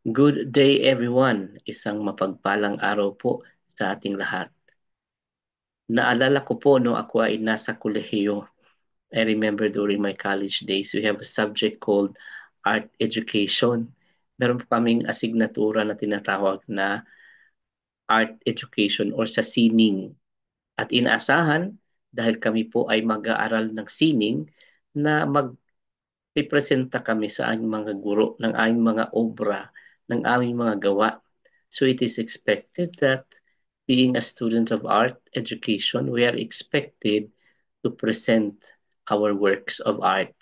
Good day everyone. Isang mapagpalang araw po sa ating lahat. Naalala ko po no ako ay nasa kolehiyo. I remember during my college days, we have a subject called art education. Meron po kaming asignatura na tinatawag na art education or sa sining. At inaasahan dahil kami po ay mag-aaral ng sining na magpipresenta kami sa aming mga guro ng aming mga obra, ng aming mga gawa. So it is expected that being a student of art education, we are expected to present our works of art.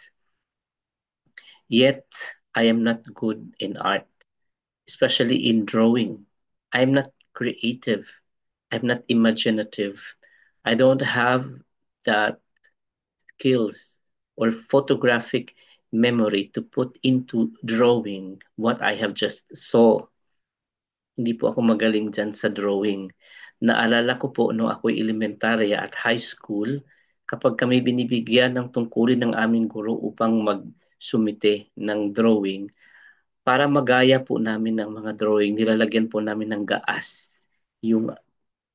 Yet, I am not good in art, especially in drawing. I'm not creative. I'm not imaginative. I don't have that skills or photographic memory to put into drawing what I have just saw. Hindi po ako magaling dyan sa drawing. Naalala ko po no ako'y elementarya at high school, kapag kami binibigyan ng tungkulin ng aming guro upang magsumite ng drawing, para magaya po namin ng mga drawing, nilalagyan po namin ng gaas yung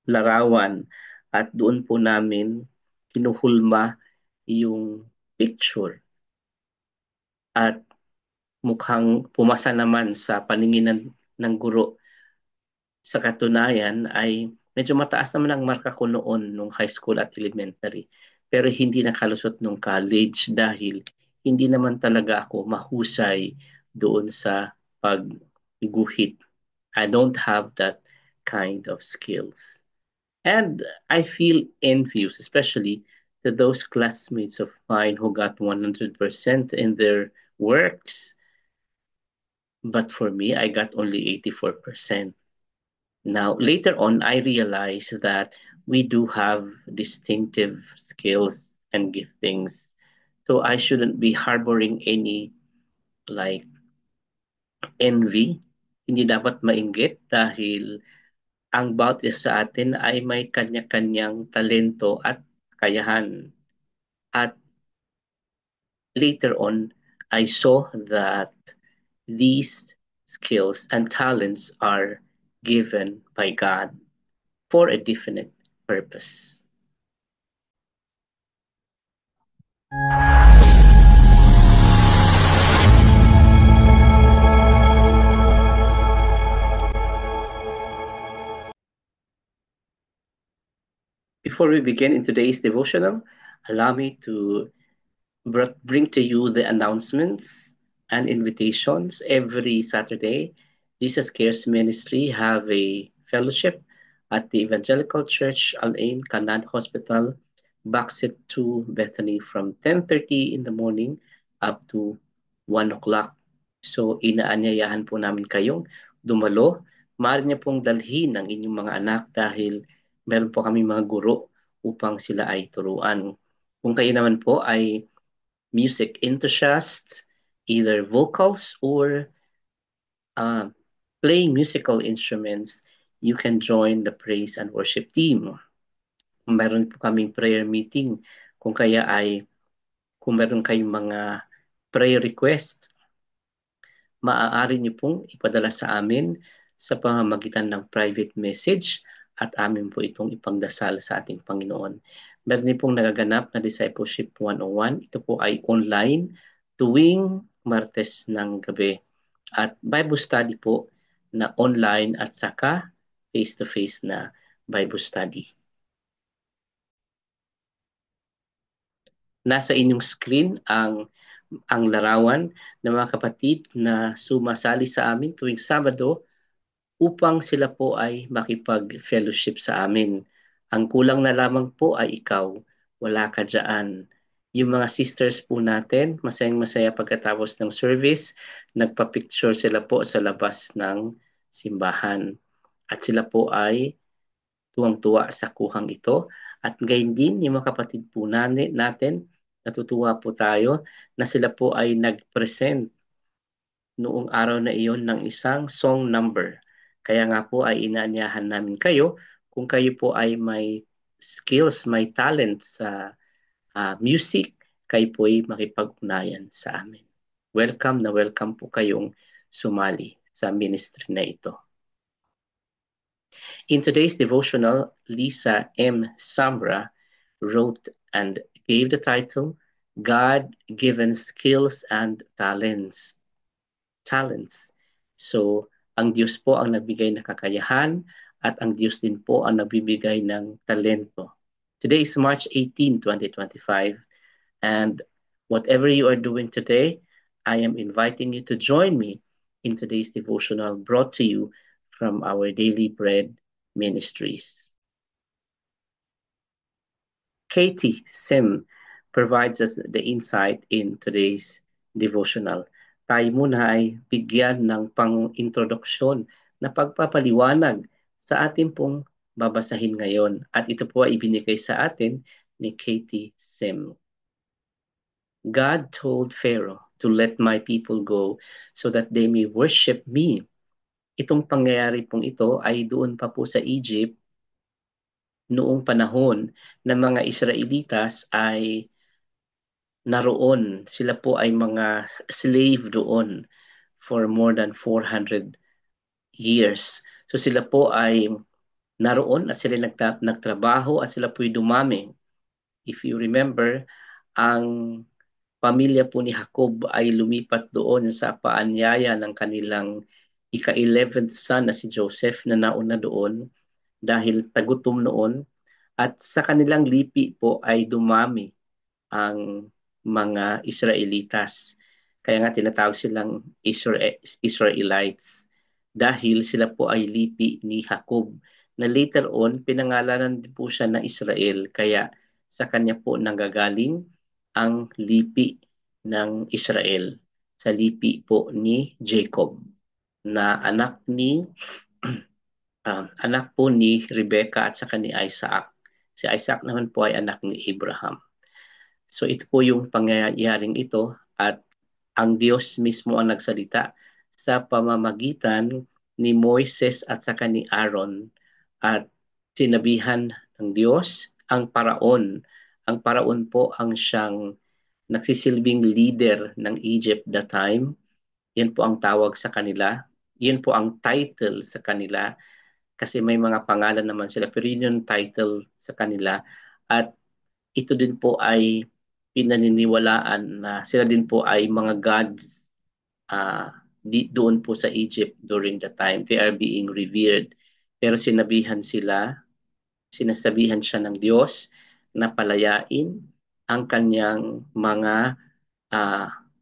larawan at doon po namin kinuhulma yung picture at mukhang pumasa naman sa paningin ng guro. Sa katunayan ay medyo mataas naman ang marka ko noon nung high school at elementary. Pero hindi nakalusot nung college dahil hindi naman talaga ako mahusay doon sa pagguhit. I don't have that kind of skills. And I feel envious, especially to those classmates of mine who got 100% in their works. But for me, I got only 84%. Now, later on, I realized that we do have distinctive skills and giftings. So I shouldn't be harboring any like envy. Hindi dapat mainggit dahil ang bawat isa sa atin ay may kanya-kanyang talento at kakayahan. At later on, I saw that these skills and talents are given by God for a definite purpose. Before we begin in today's devotional, allow me to bring to you the announcements and invitations. Every Saturday, Jesus Cares Ministry have a fellowship at the Evangelical Church Al-Ain Kanan Hospital, Backseat to Bethany from 10:30 in the morning up to 1 o'clock. So inaanyayahan po namin kayong dumalo. Maaari niyo pong dalhin ang inyong mga anak dahil meron po kami mga guro upang sila ay turuan. Kung kayo naman po ay music enthusiast, either vocals or uh, playing musical instruments, you can join the praise and worship team. Meron po kaming prayer meeting kung meron kayong mga prayer request, maaari niyo pong ipadala sa amin sa pamamagitan ng private message at amin po itong ipangdasal sa ating Panginoon. Meron din pong nagaganap na Discipleship 101. Ito po ay online tuwing Martes ng gabi. At Bible study po na online at saka face-to-face na Bible study. Nasa inyong screen ang larawan ng mga kapatid na sumasali sa amin tuwing Sabado upang sila po ay makipag-fellowship sa amin. Ang kulang na lamang po ay ikaw, wala ka dyan. Yung mga sisters po natin, masayang-masaya pagkatapos ng service, nagpa-picture sila po sa labas ng simbahan. At sila po ay tuwang-tuwa sa kuhang ito. At gayon din, yung mga kapatid po natin, natutuwa po tayo na sila po ay nag-present noong araw na iyon ng isang song number. Kaya nga po ay inaanyahan namin kayo kung kayo po ay may skills, may talent sa music, kayo po ay makipag-ugnayan sa amin. Welcome na welcome po kayong sumali sa ministry na ito. In today's devotional, Lisa M. Samra wrote and gave the title God-Given Skills and Talents. So, ang Diyos po ang nagbigay ng kakayahan at ang Diyos din po ang nagbibigay ng talento. Today is March 18, 2025, and whatever you are doing today, I am inviting you to join me in today's devotional brought to you from our Daily Bread Ministries. Katie Sim provides us the insight in today's devotional. Tayo muna ay bigyan ng pang-introduksyon na pagpapaliwanag sa ating pong babasahin ngayon. At ito po ay ibinigay sa atin ni Katie Sim. God told Pharaoh to let my people go so that they may worship me. Itong pangyayari pong ito ay doon pa po sa Egypt noong panahon ng mga Israelitas ay naroon. Sila po ay mga slave doon for more than 400 years. So sila po ay naroon at sila nagtrabaho at sila po ay dumami. If you remember, ang pamilya po ni Jacob ay lumipat doon sa paanyaya ng kanilang ika-11th son na si Joseph na nauna doon dahil tagutom noon at sa kanilang lipi po ay dumami ang mga Israelitas. Kaya nga tinatawag silang Israelites dahil sila po ay lipi ni Jacob na later on pinangalanan din po siya na Israel. Kaya sa kanya po nanggagaling ang lipi ng Israel sa lipi po ni Jacob na anak po ni Rebecca at saka ni Isaac. Si Isaac naman po ay anak ni Abraham. So ito po yung pangyayaring ito at ang Diyos mismo ang nagsalita sa pamamagitan ni Moises at saka ni Aaron at sinabihan ng Diyos ang paraon. Ang paraon po ang siyang nagsisilbing leader ng Egypt that time. Yan po ang tawag sa kanila. Yan po ang title sa kanila kasi may mga pangalan naman sila pero yun yung title sa kanila at ito din po ay pinaniniwalaan na sila din po ay mga gods doon po sa Egypt during the time. They are being revered. Pero sinasabihan siya ng Diyos na palayain ang kanyang uh,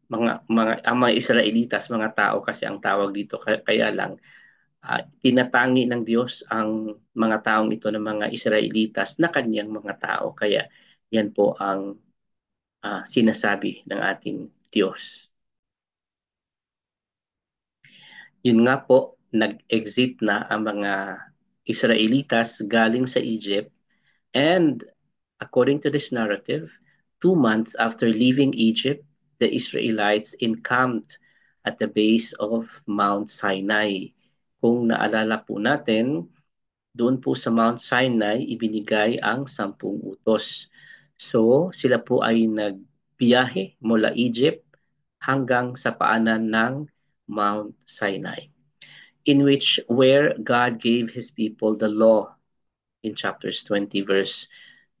ang mga Israelitas, mga tao kasi ang tawag dito. Kaya lang, tinatangi ng Diyos ang mga taong ito ng mga Israelitas na kanyang mga tao. Kaya yan po ang sinasabi ng ating Diyos. Yun nga po, nag-exit na ang mga Israelitas galing sa Egypt and according to this narrative, 2 months after leaving Egypt, the Israelites encamped at the base of Mount Sinai. Kung naalala po natin, doon po sa Mount Sinai, ibinigay ang 10 utos. So, sila po ay nagbiyahe mula Egypt hanggang sa paanan ng Mount Sinai, in which where God gave His people the law in chapters 20 verse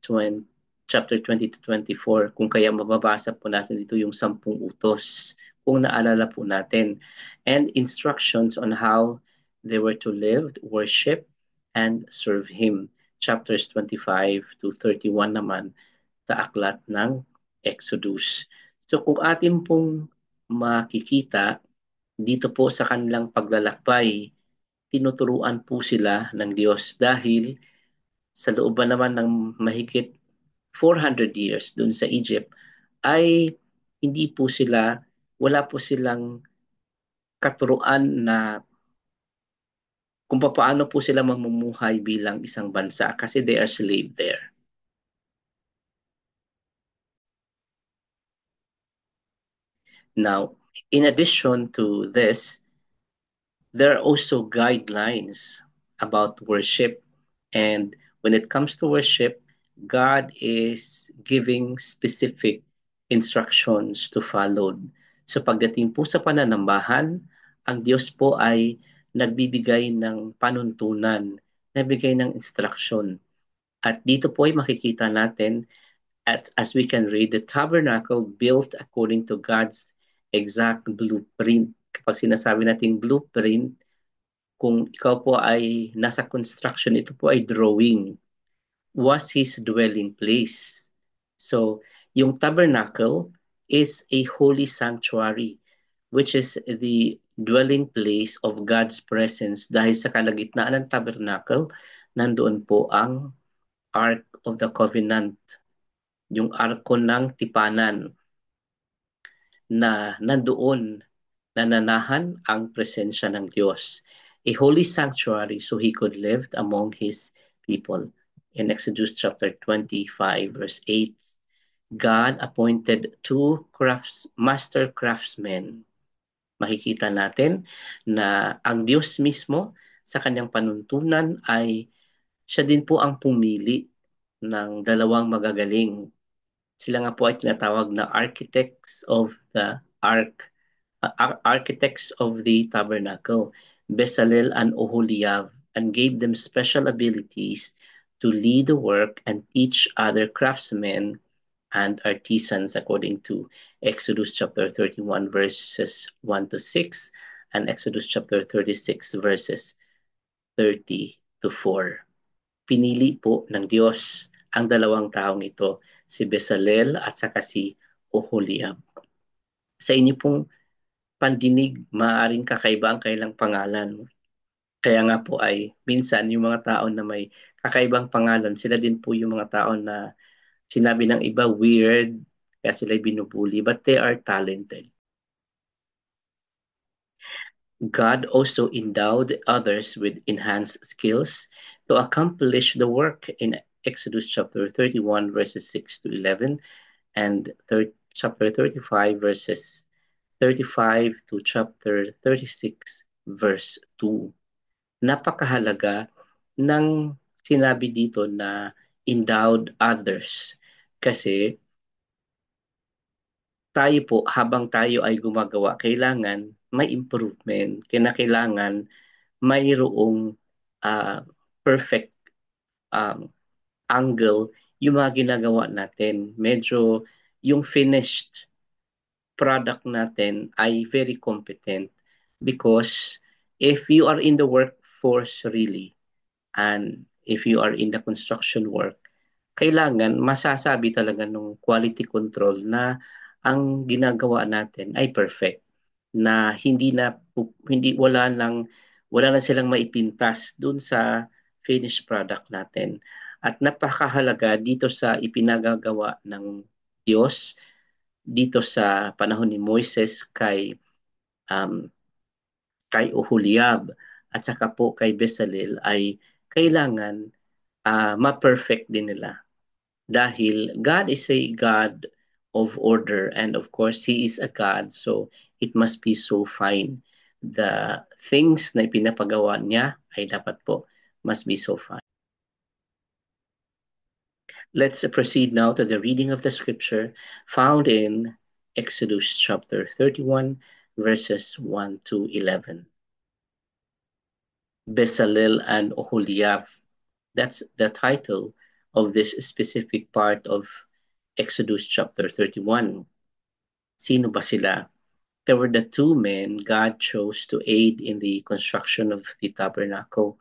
20, chapter 20 to 24. Kung kaya mababasa po natin dito yung 10 utos, kung naalala po natin, and instructions on how they were to live, worship, and serve Him. Chapters 25 to 31 naman sa aklat ng Exodus. So kung atin pong makikita dito po sa kanilang paglalakbay, tinuturuan po sila ng Diyos dahil sa looban naman ng mahigit 400 years dun sa Egypt ay hindi po wala po silang katuruan na kung paano po sila mamumuhay bilang isang bansa kasi they are slave there. Now, in addition to this, there are also guidelines about worship. And when it comes to worship, God is giving specific instructions to follow. So pagdating po sa pananambahan, ang Diyos po ay nagbibigay ng panuntunan, nagbigay ng instruction. At dito po ay makikita natin, as we can read, the tabernacle built according to God's exact blueprint. Kapag sinasabi natin blueprint, kung ikaw po ay nasa construction, ito po ay drawing, was his dwelling place. So, yung tabernacle is a holy sanctuary, which is the dwelling place of God's presence. Dahil sa kalagitnaan ng tabernacle, nandoon po ang Ark of the Covenant, yung arko ng tipanan na nandoon nananahan ang presensya ng Diyos. A holy sanctuary so he could live among his people. In Exodus chapter 25, verse 8, God appointed two master craftsmen. Makikita natin na ang Diyos mismo sa kanyang panuntunan ay siya din po ang pumili ng dalawang magagaling. Sila nga po ay tinatawag na architects of the ark, architects of the tabernacle, Bezalel and Oholiab, and gave them special abilities to lead the work and teach other craftsmen and artisans according to Exodus chapter 31 verses 1 to 6 and Exodus chapter 36 verses 30 to 4. Pinili po ng Diyos ang dalawang taong ito, si Bezalel at saka si Oholiab. Sa inyo pong pandinig, maaaring kakaiba ang kailang pangalan. Kaya nga po ay minsan yung mga tao na may kakaibang pangalan, sila din po yung mga tao na sinabi ng iba weird, kaya sila binubuli, but they are talented. God also endowed others with enhanced skills to accomplish the work in Exodus chapter 31, verses 6 to 11, and chapter 35, verses 35 to chapter 36, verse 2. Napakahalaga ng sinabi dito na endowed others kasi tayo po habang tayo ay gumagawa, kailangan may improvement, kailangan mayroong perfect um, angle yung mga ginagawa natin. Medyo yung finished product natin ay very competent because if you are in the workforce really and if you are in the construction work, kailangan masasabi talaga ng quality control na ang ginagawa natin ay perfect, na hindi wala na silang maipintas dun sa finished product natin. At napakahalaga dito sa ipinagagawa ng Diyos dito sa panahon ni Moises um, kay Oholiab at saka po kay Bezalel ay kailangan ma-perfect din nila. Dahil God is a God of order and of course He is a God, so it must be so fine. The things na ipinapagawa niya ay dapat po must be so fine. Let's proceed now to the reading of the scripture found in Exodus chapter 31, verses 1 to 11. Bezalel and Oholiab, that's the title of this specific part of Exodus chapter 31. Sino ba sila? There were the two men God chose to aid in the construction of the tabernacle,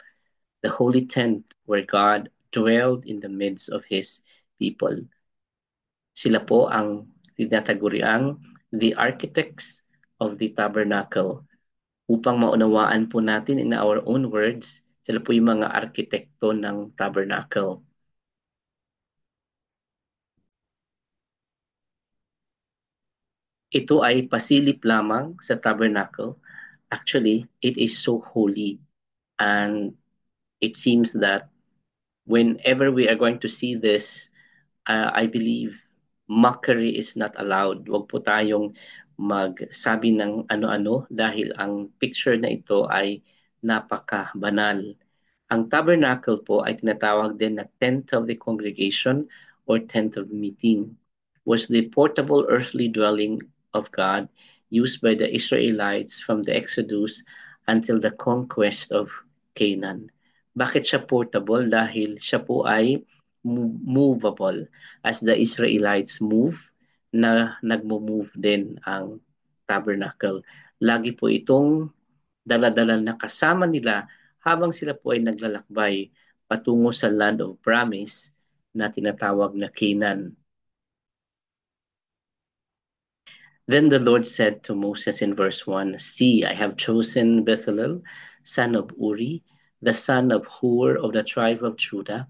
the holy tent where God dwelled in the midst of His people. Sila po ang tinataguriang the architects of the tabernacle. Upang maunawaan po natin in our own words, sila po yung mga arkitekto ng tabernacle. Ito ay pasilip lamang sa tabernacle. Actually, it is so holy. And it seems that whenever we are going to see this, I believe mockery is not allowed. Huwag po tayong magsabi ng ano-ano dahil ang picture na ito ay napaka-banal. Ang tabernacle po ay tinatawag din na tent of the congregation or tent of meeting. Was the portable earthly dwelling of God used by the Israelites from the Exodus until the conquest of Canaan. Bakit siya portable? Dahil siya po ay movable. As the Israelites move, na nagmo-move din ang tabernacle. Lagi po itong daladala na kasama nila habang sila po ay naglalakbay patungo sa land of promise na tinatawag na Canaan. Then the Lord said to Moses in verse 1, See, I have chosen Bezalel, son of Uri, the son of Hur of the tribe of Judah,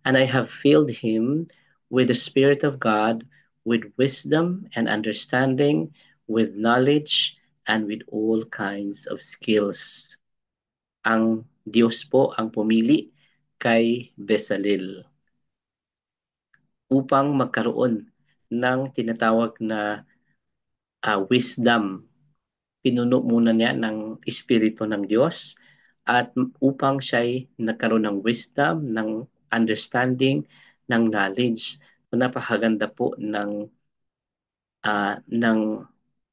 and I have filled him with the Spirit of God, with wisdom and understanding, with knowledge, and with all kinds of skills. Ang Diyos po ang pumili kay Bezalel upang magkaroon ng tinatawag na wisdom. Pinuno muna niya ng Espiritu ng Diyos at upang siya'y nagkaroon ng wisdom, ng understanding, ng knowledge. So, napakaganda po ng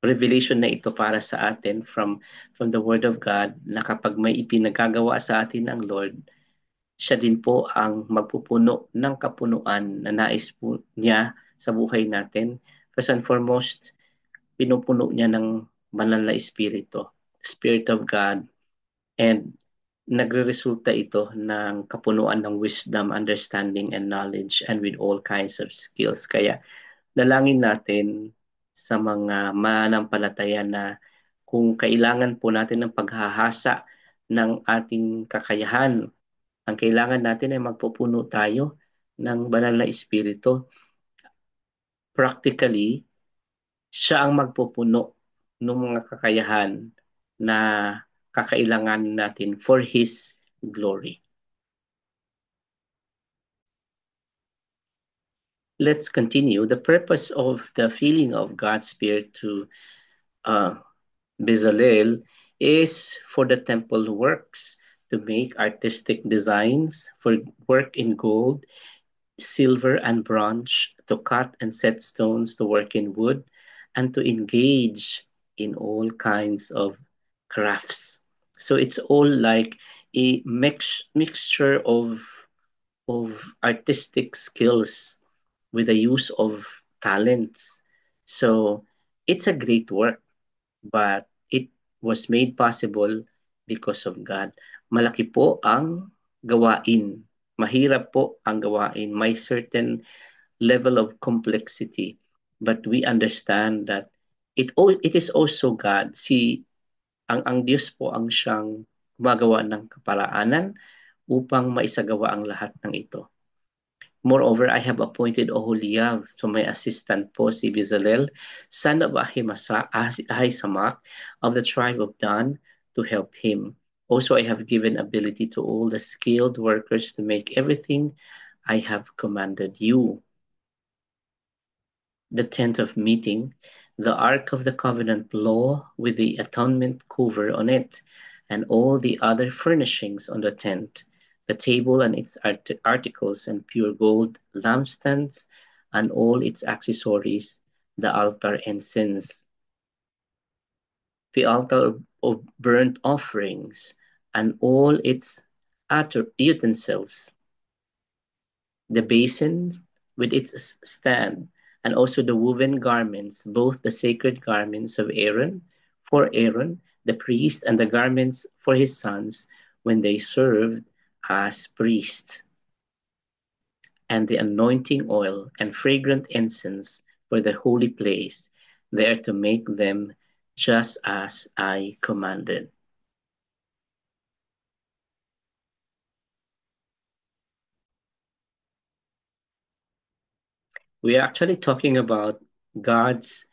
revelation na ito para sa atin from the Word of God na kapag may ipinagagawa sa atin ang Lord, siya din po ang magpupuno ng kapunuan na nais po niya sa buhay natin. First and foremost, pinupuno niya ng banal na espiritu, Spirit of God, and nagre-resulta ito ng kapunuan ng wisdom, understanding, and knowledge, and with all kinds of skills. Kaya dalangin natin sa mga mananampalataya na kung kailangan po natin ng paghahasa ng ating kakayahan, ang kailangan natin ay magpupuno tayo ng banal na espiritu. Practically, siya ang magpupuno ng mga kakayahan na kakailanganin natin for His glory. Let's continue. The purpose of the filling of God's Spirit to Bezalel is for the temple works, to make artistic designs, for work in gold, silver, and bronze, to cut and set stones, to work in wood, and to engage in all kinds of crafts. So it's all like a mixture of artistic skills with the use of talents. So it's a great work, but it was made possible because of God. Malaki po ang gawain. Mahirap po ang gawain. May certain level of complexity. But we understand that it is also God. Ang Diyos po ang siyang gumagawa ng kaparaanan upang maisagawa ang lahat ng ito. Moreover, I have appointed Oholiab, so my assistant po si Bezalel, son of Ahisamach of the tribe of Dan, to help him. Also, I have given ability to all the skilled workers to make everything I have commanded you. The tent of meeting, the Ark of the Covenant law with the atonement cover on it, and all the other furnishings on the tent, the table and its articles and pure gold, lampstands and all its accessories, the altar incense, the altar of burnt offerings, and all its utensils, the basin with its stand, and also the woven garments, both the sacred garments of Aaron, for Aaron, the priest, and the garments for his sons when they served as priests, and the anointing oil and fragrant incense for the holy place, there to make them just as I commanded. We are actually talking about God's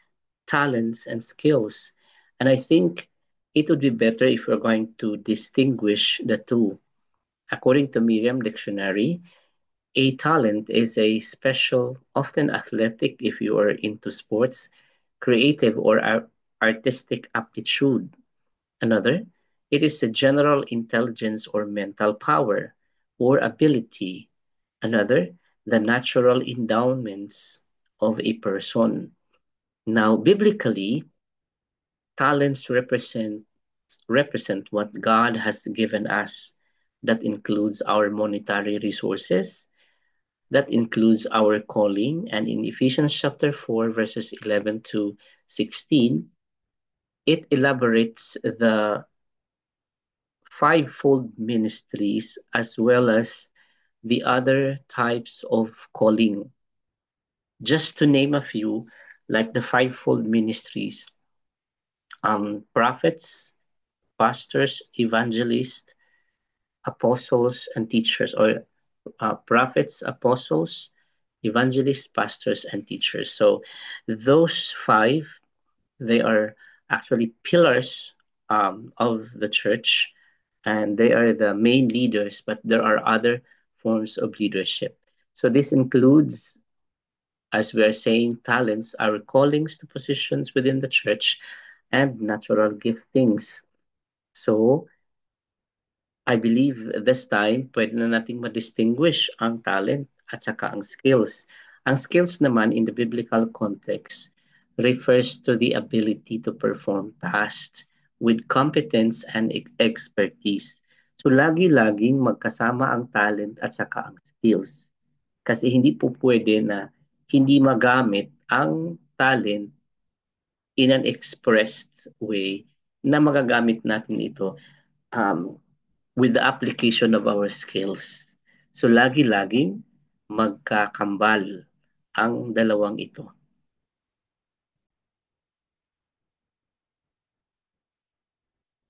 talents and skills. And I think it would be better if we're going to distinguish the two. According to Merriam Dictionary, a talent is a special, often athletic if you are into sports, creative or artistic aptitude. Another, it is a general intelligence or mental power or ability. Another, the natural endowments of a person. Now, biblically, Talents represent what God has given us. That includes our monetary resources, that includes our calling. And in Ephesians chapter 4, verses 11 to 16, it elaborates the fivefold ministries as well as the other types of calling. Just to name a few, like the fivefold ministries, prophets, pastors, evangelists, apostles, and teachers, or prophets, apostles, evangelists, pastors, and teachers. So those five, they are actually pillars of the church, and they are the main leaders, but there are other forms of leadership. So this includes, as we are saying, talents, our callings to positions within the church, and natural giftings. So I believe this time, pwede na nating ma-distinguish ang talent at saka ang skills. Ang skills naman in the biblical context refers to the ability to perform tasks with competence and expertise. So lagi-laging magkasama ang talent at saka ang skills. Kasi hindi po pwede na hindi magamit ang talent in an expressed way na magagamit natin ito um, with the application of our skills. So lagi-laging magkakambal ang dalawang ito.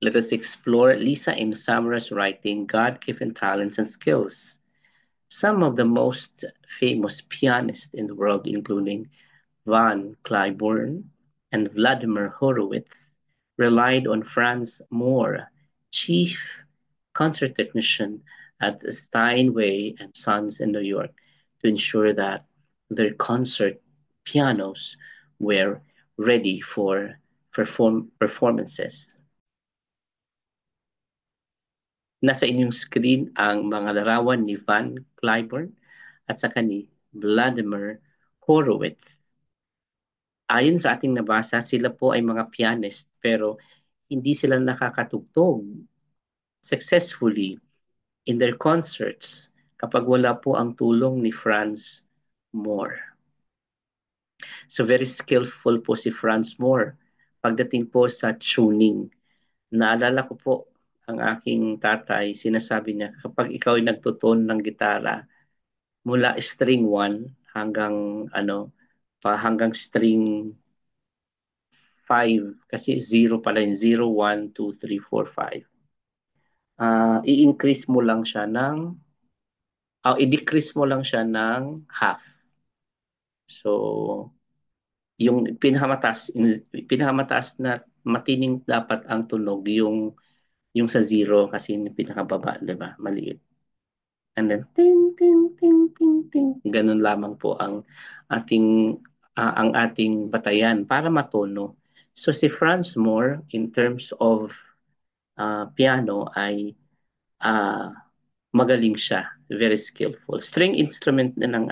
Let us explore Lisa M. Samra's writing, God-Given Talents and Skills. Some of the most famous pianists in the world, including Von Cliburn and Vladimir Horowitz, relied on Franz Moore, chief concert technician at Steinway and Sons in New York, to ensure that their concert pianos were ready for performances. Nasa inyong screen ang mga larawan ni Van Cliburn at saka ni Vladimir Horowitz. Ayon sa ating nabasa, sila po ay mga pianist pero hindi sila nakakatugtog successfully in their concerts kapag wala po ang tulong ni Franz Moore. So very skillful po si Franz Moore pagdating po sa tuning. Naalala ko po ang aking tatay, sinasabi niya, kapag ikaw ay nagtutone ng gitara, mula string 1 hanggang hanggang string 5, kasi 0 pala yung 0, 1, 2, 3, 4, 5. I-increase mo lang siya ng, i-decrease mo lang siya ng half. So, yung pinakamataas na matining dapat ang tunog, yung sa 0 kasi yung pinakababa, di ba? Maliit. And then, ting, ting, ting, ting, ting. Ganun lamang po ang ating batayan para matono. So si Franz Moore, in terms of piano, ay magaling siya. Very skillful. String instrument na ng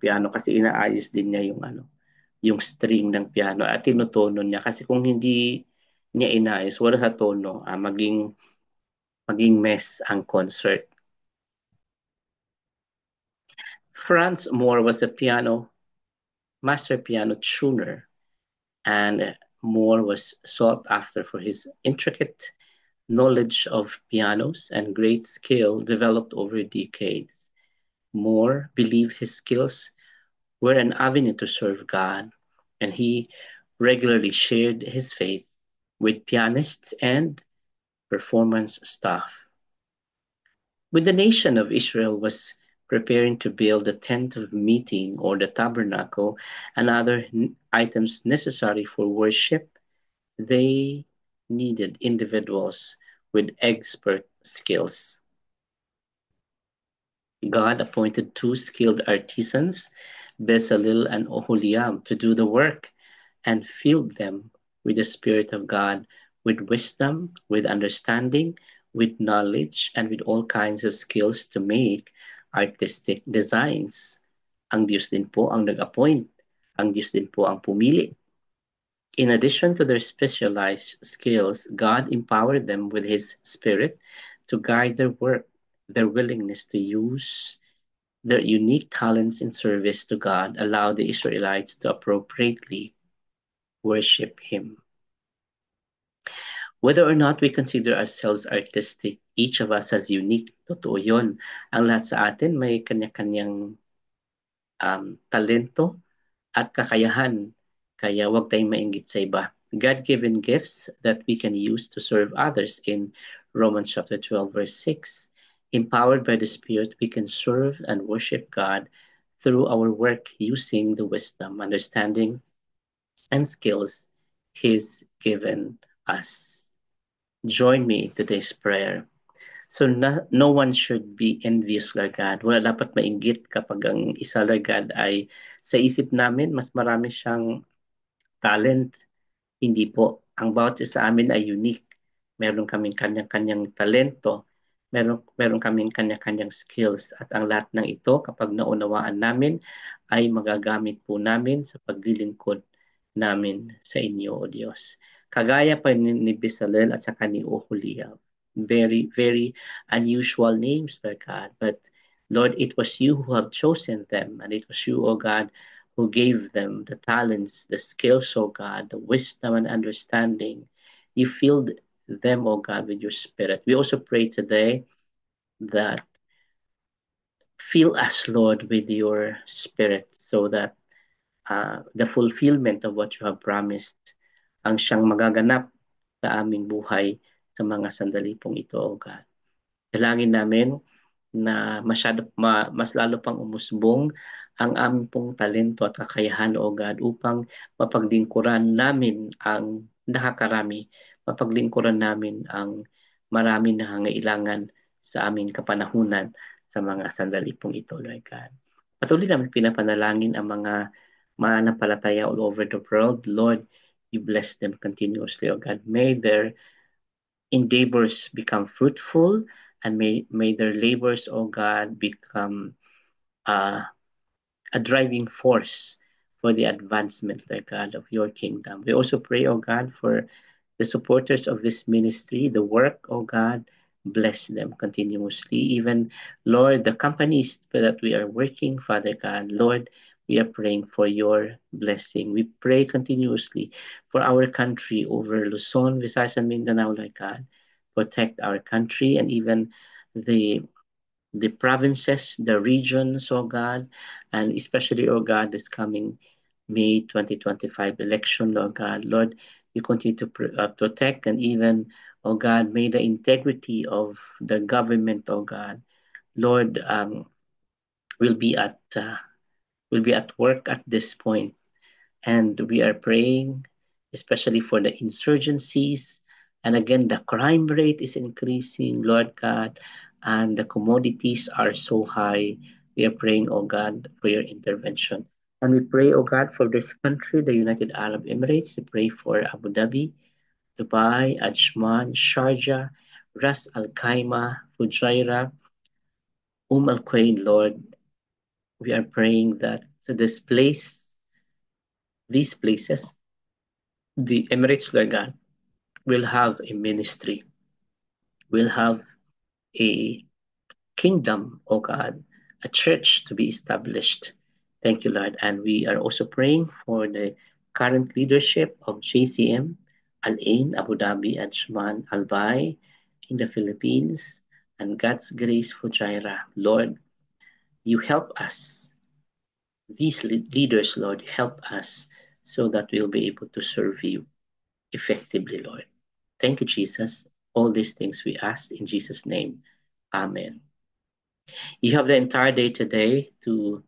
piano kasi inaayos din niya yung string ng piano at tinutono niya. Kasi kung hindi niya inaayos, wala sa tono, maging mess ang concert. Franz Moore was a master piano tuner, and Moore was sought after for his intricate knowledge of pianos and great skill developed over decades. Moore believed his skills were an avenue to serve God, and he regularly shared his faith with pianists and performance staff. When the nation of Israel was preparing to build the tent of meeting or the tabernacle and other items necessary for worship, they needed individuals with expert skills. God appointed two skilled artisans, Bezalel and Oholiab, to do the work and filled them with the Spirit of God, with wisdom, with understanding, with knowledge, and with all kinds of skills to make artistic designs. Ang Diyos din po ang nag-appoint. Ang Diyos din po ang pumili. In addition to their specialized skills, God empowered them with His Spirit to guide their work. Their willingness to use their unique talents in service to God allowed the Israelites to appropriately worship Him. Whether or not we consider ourselves artistic, each of us has unique. Totoo yun. Ang lahat sa atin may kanya-kanyang talento at kakayahan. Kaya huwag tayong mainggit sa iba. God-given gifts that we can use to serve others in Romans chapter 12, verse 6. Empowered by the Spirit, we can serve and worship God through our work using the wisdom, understanding, and skills He's given us. Join me in today's prayer. So no one should be envious, Lord God. Wala dapat mainggit kapag ang isa, Lord God, ay sa isip namin, mas marami siyang talent. Hindi po. Ang bawat isa sa amin ay unique. Meron kaming kanya-kanyang talento. Meron kaming kanya-kanyang skills. At ang lahat ng ito, kapag naunawaan namin, ay magagamit po namin sa paglilingkod namin sa inyo, O Diyos. Kagaya pa ni Bezalel at saka ni Oholiab. Very, very unusual names, Lord God. But Lord, it was you who have chosen them. And it was you, O God, who gave them the talents, the skills, O God, the wisdom and understanding. You filled them, O God, with your spirit. We also pray today that fill us, Lord, with your spirit so that the fulfillment of what you have promised ang siyang magaganap sa aming buhay sa mga sandali pong ito, O God. Dalangin namin na mas lalo pang umusbong ang aming pong talento at kakayahan, O God, upang mapaglingkuran namin ang nakakarami, mapaglingkuran namin ang marami na hangailangan sa aming kapanahunan sa mga sandali pong ito, Lord God. Patuloy namin pinapanalangin ang mga mananampalataya all over the world. Lord, you bless them continuously, O God. May their endeavors become fruitful, and may their labors, O God, become uh, a driving force for the advancement, Lord God, of your kingdom. We also pray, O God, for the supporters of this ministry, the work, oh God, bless them continuously. Even, Lord, the companies that we are working, Father God, Lord, we are praying for your blessing. We pray continuously for our country over Luzon, Visayas, and Mindanao, Lord God. Protect our country and even the the provinces, the regions, oh God, and especially, oh God, this coming May 2025 election, Lord God. Lord, you continue to protect and even, oh God, may the integrity of the government, oh God, Lord, will be at uh, will be at work at this point. And we are praying, especially for the insurgencies. And again, the crime rate is increasing, Lord God, and the commodities are so high. We are praying, oh God, for your intervention. And we pray, oh God, for this country, the United Arab Emirates. We pray for Abu Dhabi, Dubai, Ajman, Sharjah, Ras Al Khaimah, Fujairah, Al Quwain, Lord. We are praying that to this place, these places, the Emirates, Lord God, will have a ministry, will have a kingdom, oh God, a church to be established. Thank you, Lord. And we are also praying for the current leadership of JCM, Al Ain, Abu Dhabi, Ajman, Al Bai in the Philippines, and God's grace for Jaira. Lord, you help us. These leaders, Lord, help us so that we'll be able to serve you effectively, Lord. Thank you, Jesus. All these things we ask in Jesus' name. Amen. You have the entire day today to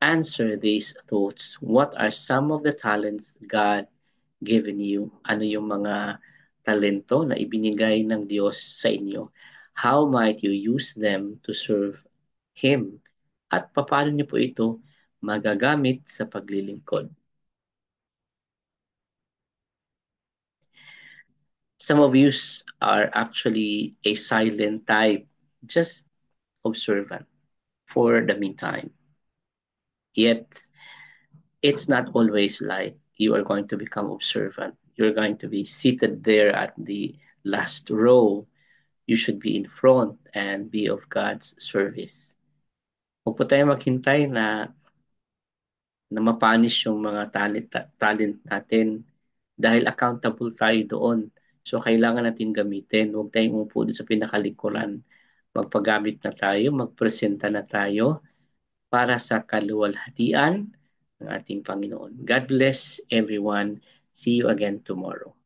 answer these thoughts. What are some of the talents God given you? Ano yung mga talento na ibinigay ng Diyos sa inyo? How might you use them to serve Him? At paano niyo po ito magagamit sa paglilingkod? Some of you are actually a silent type, just observant for the meantime. Yet, it's not always like you are going to become observant. You're going to be seated there at the last row. You should be in front and be of God's service. Huwag po tayo maghintay na mapanis yung mga talent natin dahil accountable tayo doon. So, kailangan natin gamitin. Huwag tayong umupo doon sa pinakalikuran. Magpagamit na tayo, magpresenta na tayo para sa kaluwalhatian ng ating Panginoon. God bless everyone. See you again tomorrow.